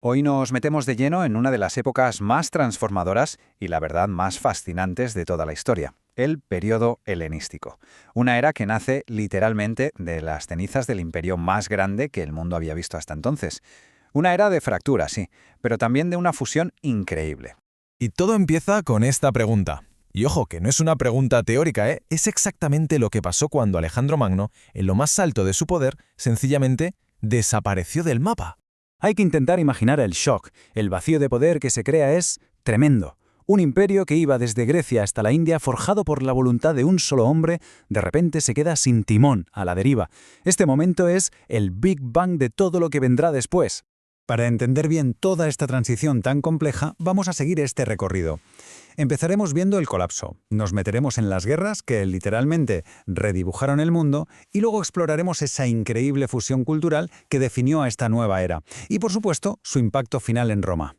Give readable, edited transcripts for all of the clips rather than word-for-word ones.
Hoy nos metemos de lleno en una de las épocas más transformadoras y la verdad más fascinantes de toda la historia, el periodo helenístico. Una era que nace literalmente de las cenizas del imperio más grande que el mundo había visto hasta entonces. Una era de fractura, sí, pero también de una fusión increíble. Y todo empieza con esta pregunta. Y ojo, que no es una pregunta teórica, ¿eh? Es exactamente lo que pasó cuando Alejandro Magno, en lo más alto de su poder, sencillamente desapareció del mapa. Hay que intentar imaginar el shock. El vacío de poder que se crea es tremendo. Un imperio que iba desde Grecia hasta la India, forjado por la voluntad de un solo hombre, de repente se queda sin timón, a la deriva. Este momento es el Big Bang de todo lo que vendrá después. Para entender bien toda esta transición tan compleja, vamos a seguir este recorrido. Empezaremos viendo el colapso, nos meteremos en las guerras que literalmente redibujaron el mundo y luego exploraremos esa increíble fusión cultural que definió a esta nueva era y, por supuesto, su impacto final en Roma.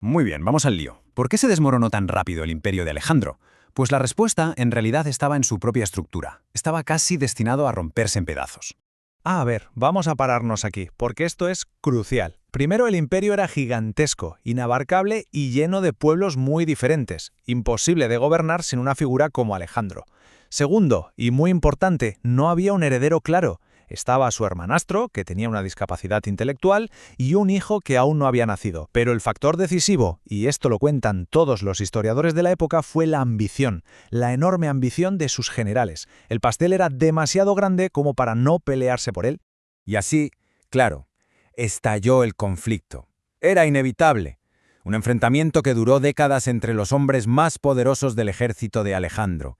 Muy bien, vamos al lío. ¿Por qué se desmoronó tan rápido el imperio de Alejandro? Pues la respuesta en realidad estaba en su propia estructura. Estaba casi destinado a romperse en pedazos. A ver, vamos a pararnos aquí, porque esto es crucial. Primero, el imperio era gigantesco, inabarcable y lleno de pueblos muy diferentes, imposible de gobernar sin una figura como Alejandro. Segundo, y muy importante, no había un heredero claro. Estaba su hermanastro, que tenía una discapacidad intelectual, y un hijo que aún no había nacido. Pero el factor decisivo, y esto lo cuentan todos los historiadores de la época, fue la ambición, la enorme ambición de sus generales. El pastel era demasiado grande como para no pelearse por él. Y así, claro, estalló el conflicto. Era inevitable. Un enfrentamiento que duró décadas entre los hombres más poderosos del ejército de Alejandro.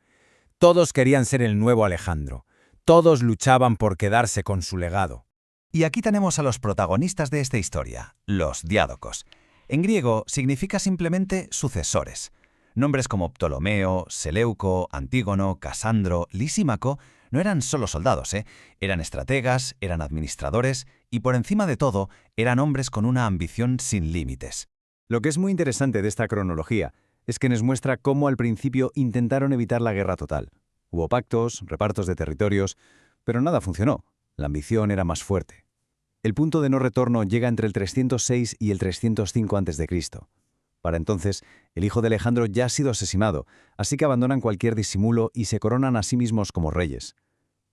Todos querían ser el nuevo Alejandro. Todos luchaban por quedarse con su legado. Y aquí tenemos a los protagonistas de esta historia, los diádocos. En griego significa simplemente sucesores. Nombres como Ptolomeo, Seleuco, Antígono, Casandro, Lisímaco no eran solo soldados, eran estrategas, eran administradores y por encima de todo eran hombres con una ambición sin límites. Lo que es muy interesante de esta cronología es que nos muestra cómo al principio intentaron evitar la guerra total. Hubo pactos, repartos de territorios, pero nada funcionó. La ambición era más fuerte. El punto de no retorno llega entre el 306 y el 305 a.C. Para entonces, el hijo de Alejandro ya ha sido asesinado, así que abandonan cualquier disimulo y se coronan a sí mismos como reyes.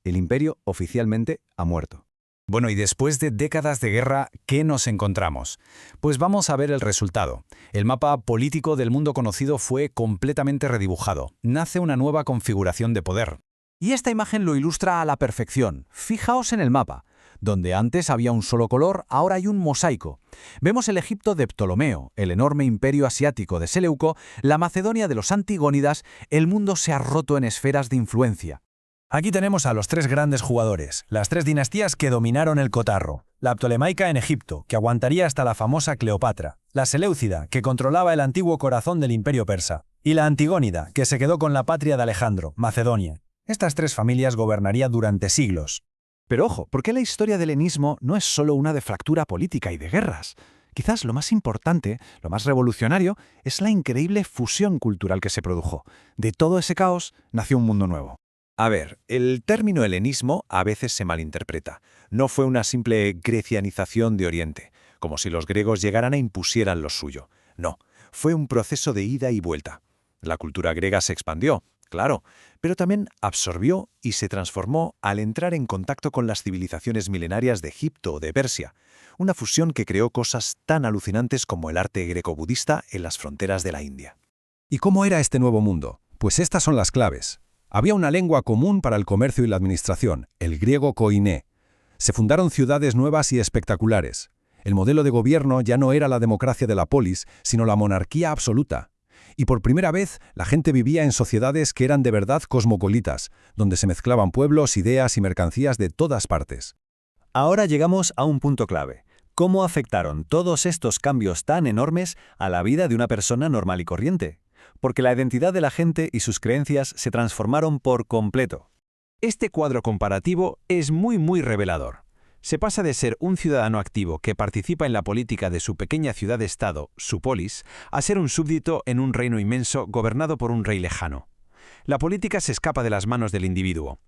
El imperio oficialmente ha muerto. Bueno, y después de décadas de guerra, ¿qué nos encontramos? Pues vamos a ver el resultado. El mapa político del mundo conocido fue completamente redibujado. Nace una nueva configuración de poder. Y esta imagen lo ilustra a la perfección. Fijaos en el mapa. Donde antes había un solo color, ahora hay un mosaico. Vemos el Egipto de Ptolomeo, el enorme imperio asiático de Seleuco, la Macedonia de los Antigónidas. El mundo se ha roto en esferas de influencia. Aquí tenemos a los tres grandes jugadores, las tres dinastías que dominaron el cotarro. La ptolemaica en Egipto, que aguantaría hasta la famosa Cleopatra. La seleucida, que controlaba el antiguo corazón del imperio persa. Y la antigónida, que se quedó con la patria de Alejandro, Macedonia. Estas tres familias gobernarían durante siglos. Pero ojo, ¿por qué la historia del helenismo no es solo una de fractura política y de guerras? Quizás lo más importante, lo más revolucionario, es la increíble fusión cultural que se produjo. De todo ese caos nació un mundo nuevo. A ver, el término helenismo a veces se malinterpreta. No fue una simple grecianización de Oriente, como si los griegos llegaran e impusieran lo suyo. No, fue un proceso de ida y vuelta. La cultura griega se expandió, claro, pero también absorbió y se transformó al entrar en contacto con las civilizaciones milenarias de Egipto o de Persia. Una fusión que creó cosas tan alucinantes como el arte greco-budista en las fronteras de la India. ¿Y cómo era este nuevo mundo? Pues estas son las claves. Había una lengua común para el comercio y la administración, el griego koiné. Se fundaron ciudades nuevas y espectaculares. El modelo de gobierno ya no era la democracia de la polis, sino la monarquía absoluta. Y por primera vez, la gente vivía en sociedades que eran de verdad cosmopolitas, donde se mezclaban pueblos, ideas y mercancías de todas partes. Ahora llegamos a un punto clave. ¿Cómo afectaron todos estos cambios tan enormes a la vida de una persona normal y corriente? Porque la identidad de la gente y sus creencias se transformaron por completo. Este cuadro comparativo es muy revelador. Se pasa de ser un ciudadano activo que participa en la política de su pequeña ciudad-estado, su polis, a ser un súbdito en un reino inmenso gobernado por un rey lejano. La política se escapa de las manos del individuo.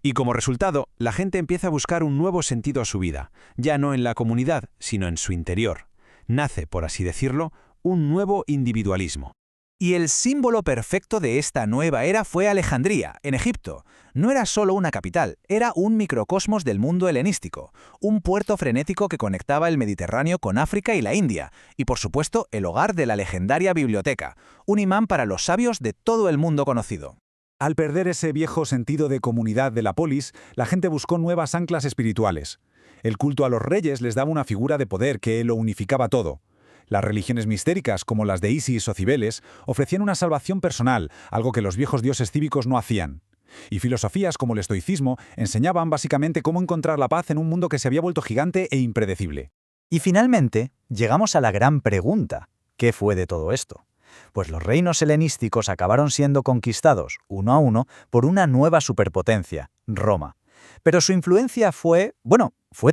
Y como resultado, la gente empieza a buscar un nuevo sentido a su vida, ya no en la comunidad, sino en su interior. Nace, por así decirlo, un nuevo individualismo. Y el símbolo perfecto de esta nueva era fue Alejandría, en Egipto. No era solo una capital, era un microcosmos del mundo helenístico, un puerto frenético que conectaba el Mediterráneo con África y la India, y por supuesto el hogar de la legendaria biblioteca, un imán para los sabios de todo el mundo conocido. Al perder ese viejo sentido de comunidad de la polis, la gente buscó nuevas anclas espirituales. El culto a los reyes les daba una figura de poder que lo unificaba todo. Las religiones mistéricas, como las de Isis o Cibeles, ofrecían una salvación personal, algo que los viejos dioses cívicos no hacían. Y filosofías como el estoicismo enseñaban básicamente cómo encontrar la paz en un mundo que se había vuelto gigante e impredecible. Y finalmente, llegamos a la gran pregunta: ¿qué fue de todo esto? Pues los reinos helenísticos acabaron siendo conquistados, uno a uno, por una nueva superpotencia, Roma. Pero su influencia fue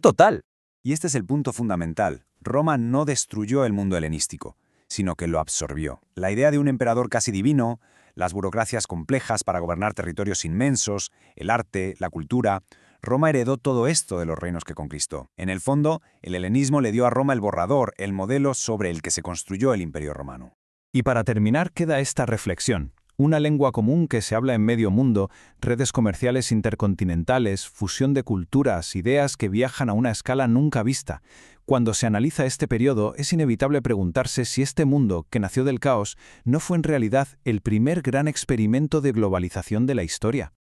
total. Y este es el punto fundamental. Roma no destruyó el mundo helenístico, sino que lo absorbió. La idea de un emperador casi divino, las burocracias complejas para gobernar territorios inmensos, el arte, la cultura. Roma heredó todo esto de los reinos que conquistó. En el fondo, el helenismo le dio a Roma el borrador, el modelo sobre el que se construyó el Imperio Romano. Y para terminar queda esta reflexión. Una lengua común que se habla en medio mundo, redes comerciales intercontinentales, fusión de culturas, ideas que viajan a una escala nunca vista. Cuando se analiza este periodo, es inevitable preguntarse si este mundo, que nació del caos, no fue en realidad el primer gran experimento de globalización de la historia.